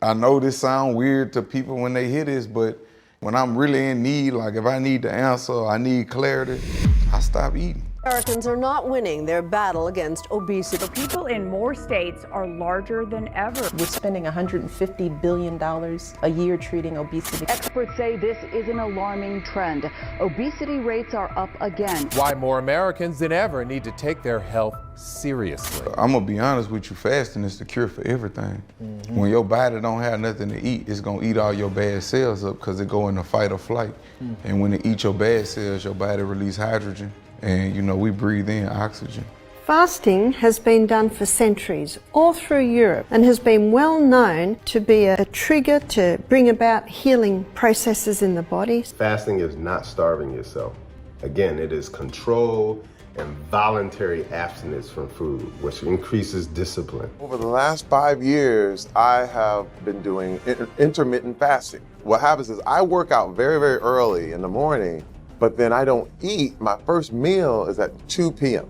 I know this sounds weird to people when they hear this, but when I'm really in need, like if I need the answer, I need clarity, I stop eating. Americans are not winning their battle against obesity. People in more states are larger than ever. We're spending $150 billion a year treating obesity. Experts say this is an alarming trend. Obesity rates are up again. Why more Americans than ever need to take their health seriously. I'm gonna be honest with you, fasting is the cure for everything. When your body don't have nothing to eat, it's gonna eat all your bad cells up because it go into fight or flight. And when it eats your bad cells, your body release hydrogen. And you know, we breathe in oxygen. Fasting has been done for centuries all through Europe and has been well known to be a trigger to bring about healing processes in the body. Fasting is not starving yourself. Again, it is control and voluntary abstinence from food, which increases discipline. Over the last 5 years, I have been doing intermittent fasting. What happens is I work out very, very early in the morning, but then I don't eat. My first meal is at 2 p.m.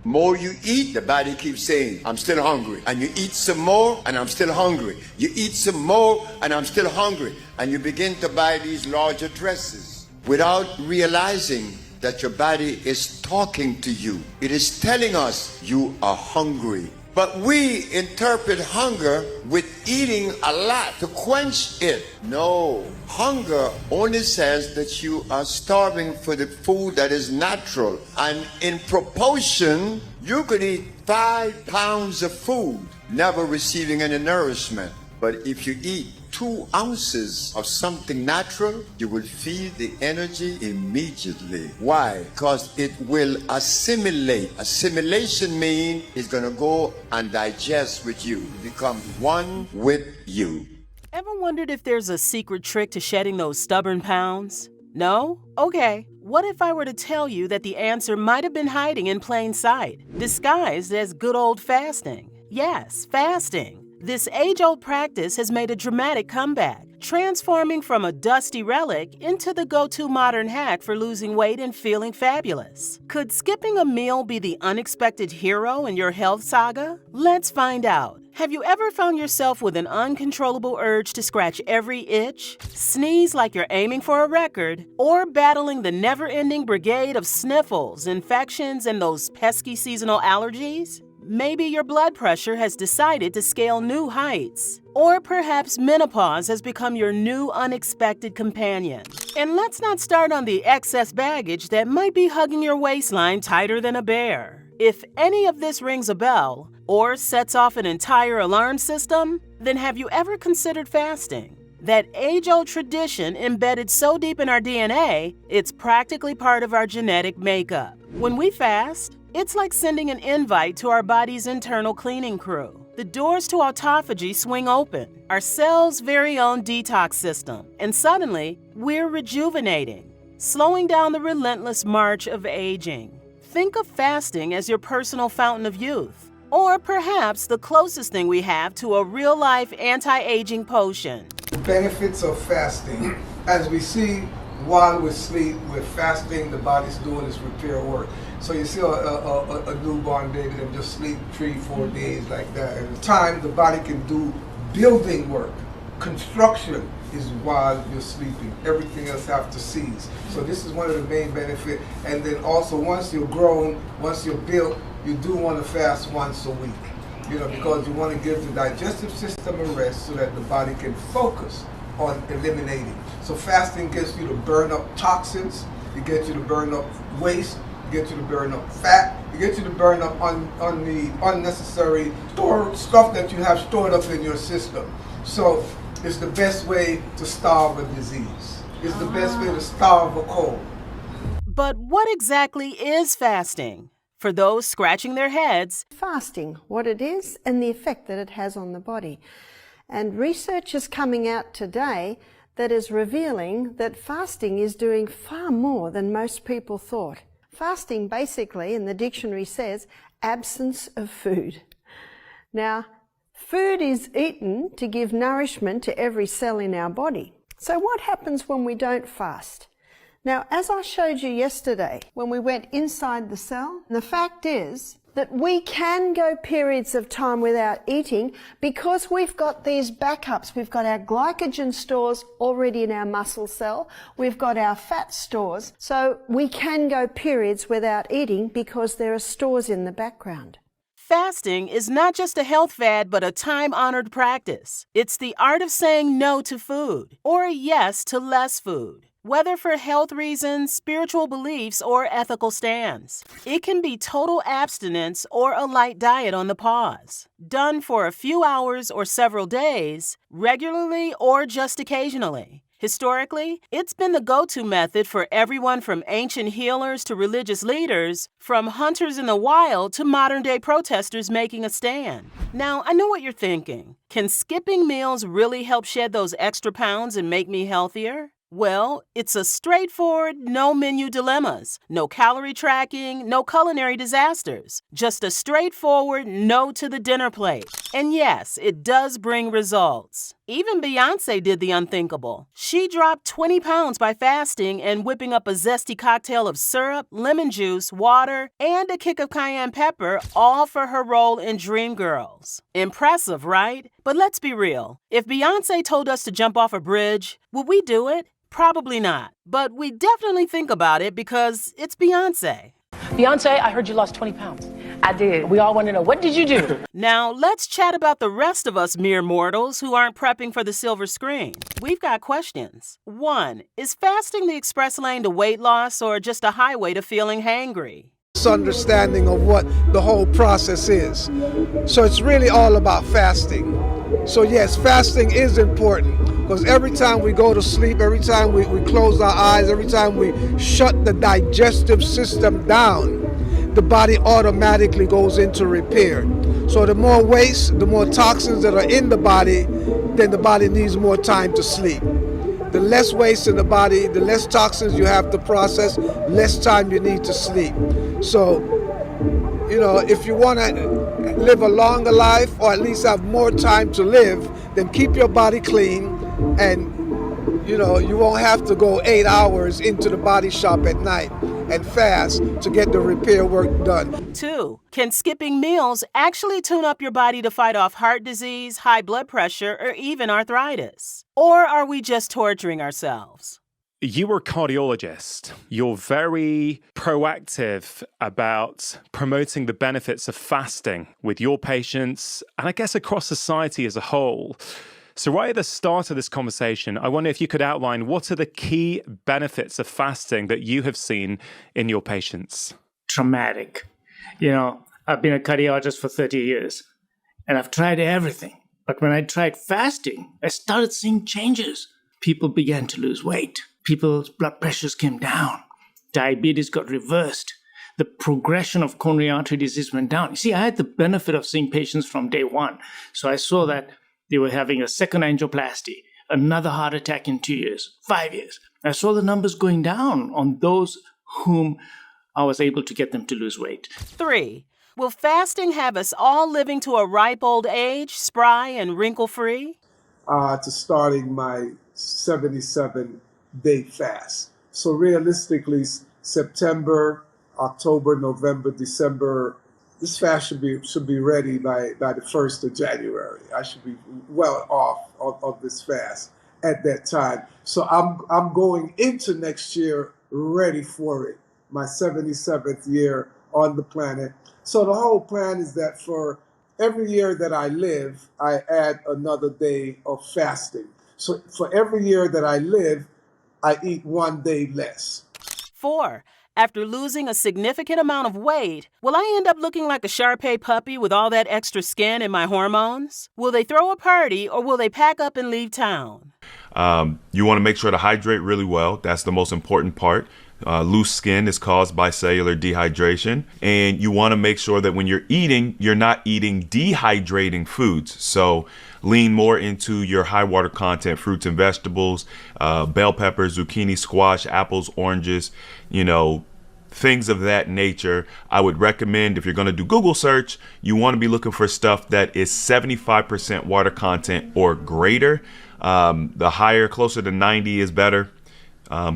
More you eat, the body keeps saying, I'm still hungry. And you eat some more, and I'm still hungry. You eat some more, and I'm still hungry. And you begin to buy these larger dresses without realizing that your body is talking to you. It is telling us you are hungry. But we interpret hunger with eating a lot to quench it. No, hunger only says that you are starving for the food that is natural. And in proportion, you could eat 5 pounds of food, never receiving any nourishment. But if you eat 2 ounces of something natural, you will feel the energy immediately. Why? Because it will assimilate. Assimilation means it's going to go and digest with you, become one with you. Ever wondered if there's a secret trick to shedding those stubborn pounds? No? Okay. What if I were to tell you that the answer might have been hiding in plain sight, disguised as good old fasting? Yes, fasting. This age-old practice has made a dramatic comeback, transforming from a dusty relic into the go-to modern hack for losing weight and feeling fabulous. Could skipping a meal be the unexpected hero in your health saga? Let's find out. Have you ever found yourself with an uncontrollable urge to scratch every itch, sneeze like you're aiming for a record, or battling the never-ending brigade of sniffles, infections, and those pesky seasonal allergies? Maybe your blood pressure has decided to scale new heights. Or perhaps menopause has become your new unexpected companion. And let's not start on the excess baggage that might be hugging your waistline tighter than a bear. If any of this rings a bell or sets off an entire alarm system, then have you ever considered fasting? That age-old tradition embedded so deep in our DNA, it's practically part of our genetic makeup. When we fast, it's like sending an invite to our body's internal cleaning crew. The doors to autophagy swing open, our cell's very own detox system, and suddenly, we're rejuvenating, slowing down the relentless march of aging. Think of fasting as your personal fountain of youth, or perhaps the closest thing we have to a real-life anti-aging potion. The benefits of fasting, as we see while we sleep, with fasting, the body's doing its repair work. So you see a newborn baby that just sleep 3-4 days like that. At the time, the body can do building work. Construction is while you're sleeping. Everything else have to cease. So this is one of the main benefits. And then also, once you're grown, once you're built, you do want to fast once a week. You know, because you want to give the digestive system a rest so that the body can focus on eliminating. So fasting gets you to burn up toxins, it gets you to burn up waste, it gets you to burn up fat, it gets you to burn up on the unnecessary stuff that you have stored up in your system. So it's the best way to starve a disease. It's the best way to starve a cold. But what exactly is fasting? For those scratching their heads, Fasting, what it is and the effect that it has on the body. And research is coming out today that is revealing that fasting is doing far more than most people thought. Fasting basically, in the dictionary says, absence of food. Now, food is eaten to give nourishment to every cell in our body. So what happens when we don't fast? Now, as I showed you yesterday, when we went inside the cell, the fact is that we can go periods of time without eating because we've got these backups. We've got our glycogen stores already in our muscle cell. We've got our fat stores. So we can go periods without eating because there are stores in the background. Fasting is not just a health fad, but a time-honored practice. It's the art of saying no to food or yes to less food, whether for health reasons, spiritual beliefs, or ethical stands. It can be total abstinence or a light diet on the pause, done for a few hours or several days, regularly or just occasionally. Historically, it's been the go-to method for everyone from ancient healers to religious leaders, from hunters in the wild to modern-day protesters making a stand. Now, I know what you're thinking. Can skipping meals really help shed those extra pounds and make me healthier? Well, it's a straightforward, no-menu dilemmas, no calorie tracking, no culinary disasters, just a straightforward no to the dinner plate. And yes, it does bring results. Even Beyoncé did the unthinkable. She dropped 20 pounds by fasting and whipping up a zesty cocktail of syrup, lemon juice, water, and a kick of cayenne pepper, all for her role in Dreamgirls. Impressive, right? But let's be real. If Beyoncé told us to jump off a bridge, would we do it? Probably not. But we definitely think about it because it's Beyoncé. Beyonce, I heard you lost 20 pounds. I did. We all want to know, what did you do? Now, let's chat about the rest of us mere mortals who aren't prepping for the silver screen. We've got questions. 1. Is fasting the express lane to weight loss or just a highway to feeling hangry? Understanding of what the whole process is. So it's really all about fasting. So yes, fasting is important because every time we go to sleep, every time we close our eyes, every time we shut the digestive system down, the body automatically goes into repair. So the more waste, the more toxins that are in the body, then the body needs more time to sleep. The less waste in the body, the less toxins you have to process, less time you need to sleep. So, you know, if you want to live a longer life or at least have more time to live, then keep your body clean and, you know, you won't have to go 8 hours into the body shop at night and fast to get the repair work done. 2. Can skipping meals actually tune up your body to fight off heart disease, high blood pressure, or even arthritis? Or are we just torturing ourselves? You were a cardiologist. You're very proactive about promoting the benefits of fasting with your patients and I guess across society as a whole. So right at the start of this conversation, I wonder if you could outline what are the key benefits of fasting that you have seen in your patients? Traumatic. You know, I've been a cardiologist for 30 years and I've tried everything. But when I tried fasting, I started seeing changes. People began to lose weight. People's blood pressures came down. Diabetes got reversed. The progression of coronary artery disease went down. You see, I had the benefit of seeing patients from day one. So I saw that they were having a second angioplasty, another heart attack in 2 years, 5 years. I saw the numbers going down on those whom I was able to get them to lose weight. 3. Will fasting have us all living to a ripe old age, spry and wrinkle-free? To starting my 77-day fast. So realistically, September, October, November, December, this fast should be ready by the 1st of January. I should be well off of this fast at that time. So I'm going into next year ready for it, my 77th year on the planet. So the whole plan is that for every year that I live, I add another day of fasting. So for every year that I live, I eat 1 day less. 4. After losing a significant amount of weight, will I end up looking like a Shar-Pei puppy with all that extra skin and my hormones? Will they throw a party or will they pack up and leave town? You want to make sure to hydrate really well. That's the most important part. Loose skin is caused by cellular dehydration. And you want to make sure that when you're eating, you're not eating dehydrating foods. So lean more into your high water content fruits and vegetables, bell peppers, zucchini, squash, apples, oranges, things of that nature. I would recommend, if you're going to do Google search, you want to be looking for stuff that is 75% water content or greater. The higher, closer to 90 is better.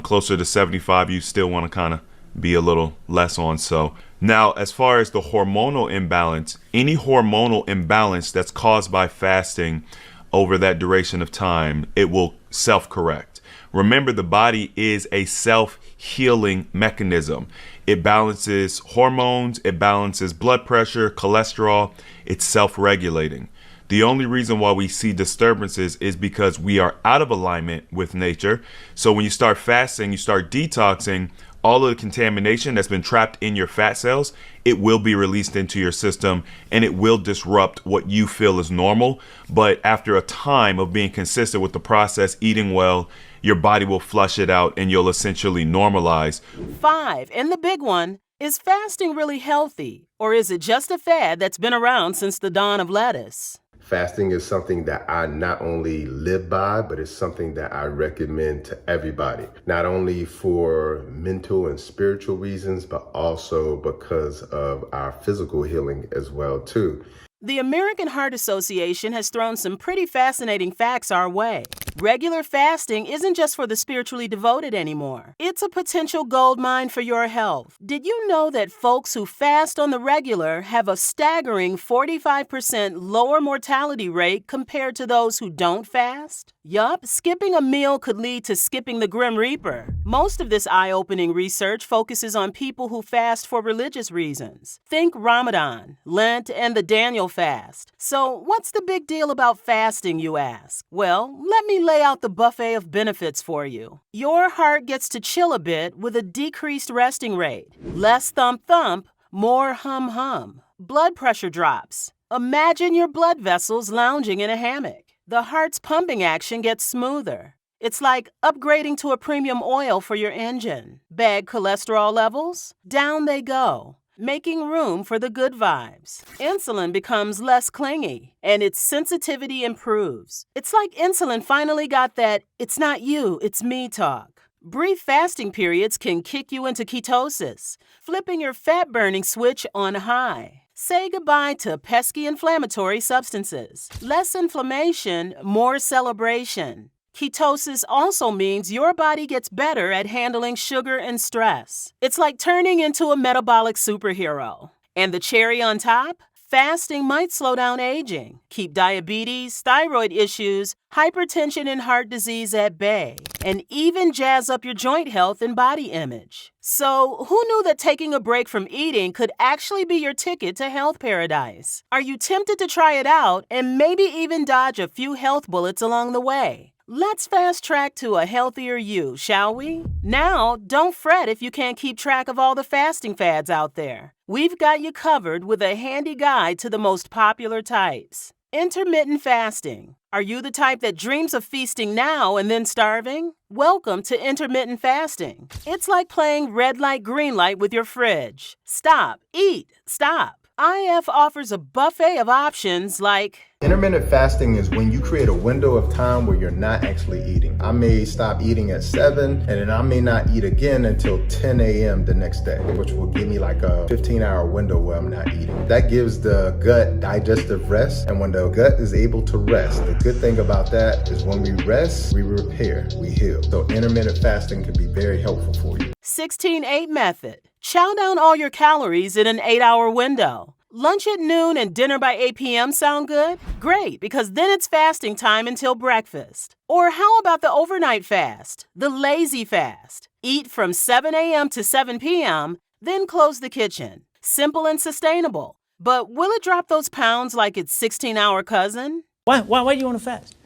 Closer to 75, you still want to kind of be a little less on. So Now, as far as the hormonal imbalance, any hormonal imbalance that's caused by fasting over that duration of time, it will self-correct. Remember, the body is a self-healing mechanism. It balances hormones, it balances blood pressure, cholesterol, it's self-regulating. The only reason why we see disturbances is because we are out of alignment with nature. So when you start fasting, you start detoxing, all of the contamination that's been trapped in your fat cells, it will be released into your system and it will disrupt what you feel is normal. But after a time of being consistent with the process, eating well, your body will flush it out and you'll essentially normalize. 5, and the big one, is fasting really healthy? Or is it just a fad that's been around since the dawn of lettuce? Fasting is something that I not only live by, but it's something that I recommend to everybody, not only for mental and spiritual reasons, but also because of our physical healing as well, too. The American Heart Association has thrown some pretty fascinating facts our way. Regular fasting isn't just for the spiritually devoted anymore. It's a potential gold mine for your health. Did you know that folks who fast on the regular have a staggering 45% lower mortality rate compared to those who don't fast? Yup, skipping a meal could lead to skipping the Grim Reaper. Most of this eye-opening research focuses on people who fast for religious reasons. Think Ramadan, Lent, and the Daniel fast. So what's the big deal about fasting, you ask? Well, let me lay out the buffet of benefits for you. Your heart gets to chill a bit with a decreased resting rate. Less thump-thump, more hum-hum. Blood pressure drops. Imagine your blood vessels lounging in a hammock. The heart's pumping action gets smoother. It's like upgrading to a premium oil for your engine. Bad cholesterol levels? Down they go, making room for the good vibes. Insulin becomes less clingy, and its sensitivity improves. It's like insulin finally got that "it's not you, it's me" talk. Brief fasting periods can kick you into ketosis, flipping your fat-burning switch on high. Say goodbye to pesky inflammatory substances. Less inflammation, more celebration. Ketosis also means your body gets better at handling sugar and stress. It's like turning into a metabolic superhero. And the cherry on top? Fasting might slow down aging, keep diabetes, thyroid issues, hypertension, and heart disease at bay, and even jazz up your joint health and body image. So, who knew that taking a break from eating could actually be your ticket to health paradise? Are you tempted to try it out and maybe even dodge a few health bullets along the way? Let's fast track to a healthier you, shall we? Now, don't fret if you can't keep track of all the fasting fads out there. We've got you covered with a handy guide to the most popular types. Intermittent fasting. Are you the type that dreams of feasting now and then starving? Welcome to intermittent fasting. It's like playing red light, green light with your fridge. Stop, eat, stop. IF offers a buffet of options like Intermittent fasting is when you create a window of time where you're not actually eating. I may stop eating at 7 and then I may not eat again until 10 a.m. the next day, which will give me like a 15-hour window where I'm not eating. That gives the gut digestive rest, and when the gut is able to rest, the good thing about that is when we rest, we repair, we heal. So intermittent fasting can be very helpful for you. 16-8 method. Chow down all your calories in an 8-hour window. Lunch at noon and dinner by 8 p.m. sound good? Great, because then it's fasting time until breakfast. Or how about the overnight fast, the lazy fast? Eat from 7 a.m. to 7 p.m., then close the kitchen. Simple and sustainable. But will it drop those pounds like its 16-hour cousin? Why do you want to fast?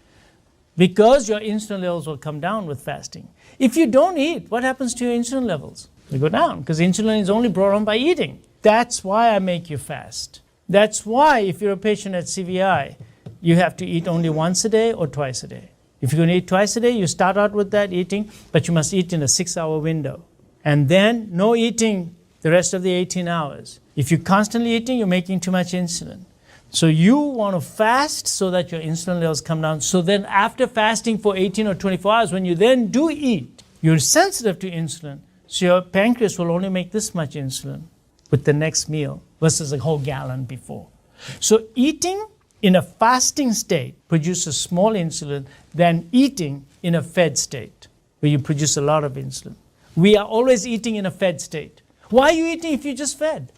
Because your insulin levels will come down with fasting. If you don't eat, what happens to your insulin levels? They go down, because insulin is only brought on by eating. That's why I make you fast. That's why if you're a patient at CVI, you have to eat only once a day or twice a day. If you're going to eat twice a day, you start out with that eating, but you must eat in a 6-hour window. And then no eating the rest of the 18 hours. If you're constantly eating, you're making too much insulin. So you want to fast so that your insulin levels come down. So then after fasting for 18 or 24 hours, when you then do eat, you're sensitive to insulin. So your pancreas will only make this much insulin with the next meal versus a whole gallon before. So eating in a fasting state produces more insulin than eating in a fed state, where you produce a lot of insulin. We are always eating in a fed state. Why are you eating if you just fed?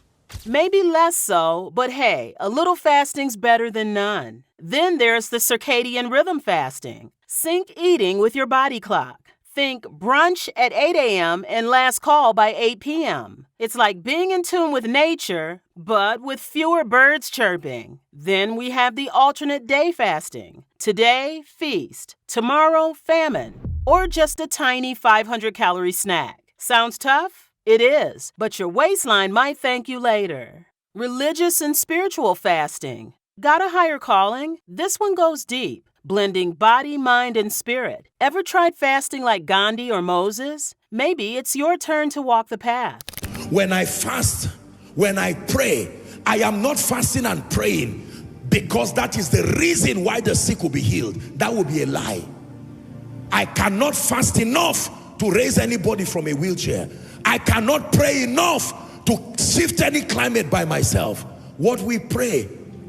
Maybe less so, but hey, a little fasting's better than none. Then there's the circadian rhythm fasting. Sync eating with your body clock. Think brunch at 8 a.m. and last call by 8 p.m. It's like being in tune with nature, but with fewer birds chirping. Then we have the alternate day fasting. Today, feast. Tomorrow, famine. Or just a tiny 500-calorie snack. Sounds tough? It is, but your waistline might thank you later. Religious and spiritual fasting. Got a higher calling? This one goes deep. Blending body, mind, and spirit. Ever tried fasting like Gandhi or Moses? Maybe it's your turn to walk the path. When I fast, when I pray, I am not fasting and praying because that is the reason why the sick will be healed. That would be a lie. I cannot fast enough to raise anybody from a wheelchair. I cannot pray enough to shift any climate by myself. What we pray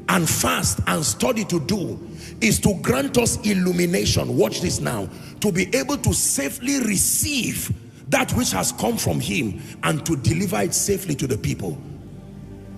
and fast and study to do is to grant us illumination. Watch this now. To be able to safely receive that which has come from him and to deliver it safely to the people.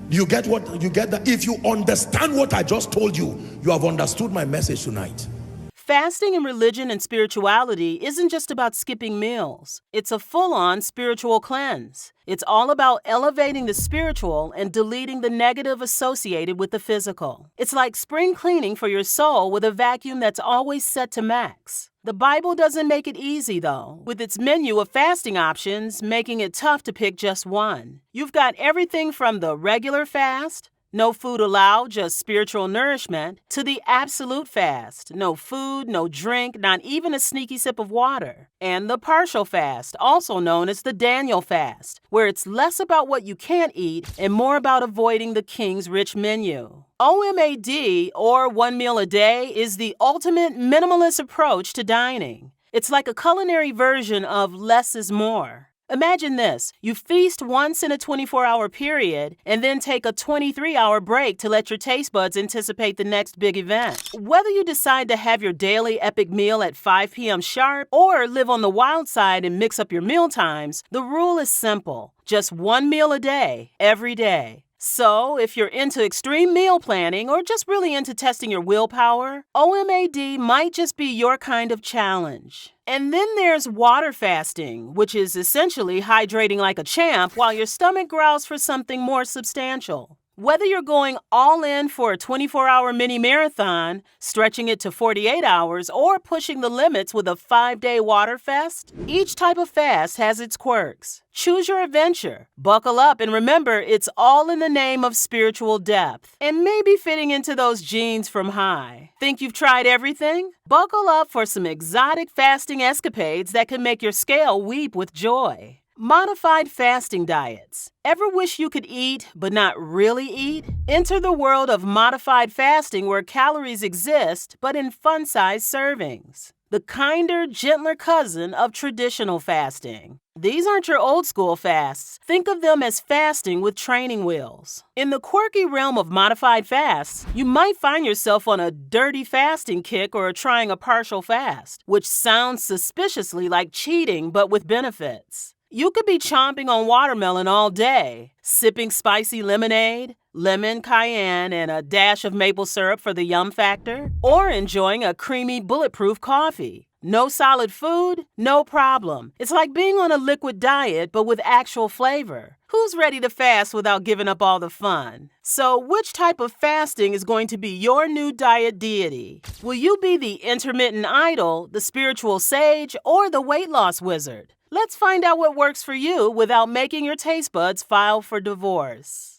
You get what? You get that? If you understand what I just told you, you have understood my message tonight. Fasting in religion and spirituality isn't just about skipping meals. It's a full-on spiritual cleanse. It's all about elevating the spiritual and deleting the negative associated with the physical. It's like spring cleaning for your soul with a vacuum that's always set to max. The Bible doesn't make it easy, though, with its menu of fasting options making it tough to pick just one. You've got everything from the regular fast, no food allowed, just spiritual nourishment, to the absolute fast. No food, no drink, not even a sneaky sip of water. And the partial fast, also known as the Daniel fast, where it's less about what you can't eat and more about avoiding the king's rich menu. OMAD, or 1 meal a day, is the ultimate minimalist approach to dining. It's like a culinary version of less is more. Imagine this. You feast once in a 24-hour period and then take a 23-hour break to let your taste buds anticipate the next big event. Whether you decide to have your daily epic meal at 5 p.m. sharp or live on the wild side and mix up your meal times, the rule is simple. Just 1 meal a day, every day. So, if you're into extreme meal planning or just really into testing your willpower, OMAD might just be your kind of challenge. And then there's water fasting, which is essentially hydrating like a champ while your stomach growls for something more substantial. Whether you're going all in for a 24-hour mini marathon, stretching it to 48 hours, or pushing the limits with a 5-day water fast, each type of fast has its quirks. Choose your adventure, buckle up, and remember it's all in the name of spiritual depth and maybe fitting into those jeans from high. Think you've tried everything? Buckle up for some exotic fasting escapades that can make your scale weep with joy. Modified fasting diets. Ever wish you could eat, but not really eat? Enter the world of modified fasting where calories exist, but in fun-sized servings. The kinder, gentler cousin of traditional fasting. These aren't your old-school fasts. Think of them as fasting with training wheels. In the quirky realm of modified fasts, you might find yourself on a dirty fasting kick or trying a partial fast, which sounds suspiciously like cheating, but with benefits. You could be chomping on watermelon all day, sipping spicy lemonade, lemon, cayenne, and a dash of maple syrup for the yum factor, or enjoying a creamy bulletproof coffee. No solid food? No problem. It's like being on a liquid diet, but with actual flavor. Who's ready to fast without giving up all the fun? So which type of fasting is going to be your new diet deity? Will you be the intermittent idol, the spiritual sage, or the weight loss wizard? Let's find out what works for you without making your taste buds file for divorce.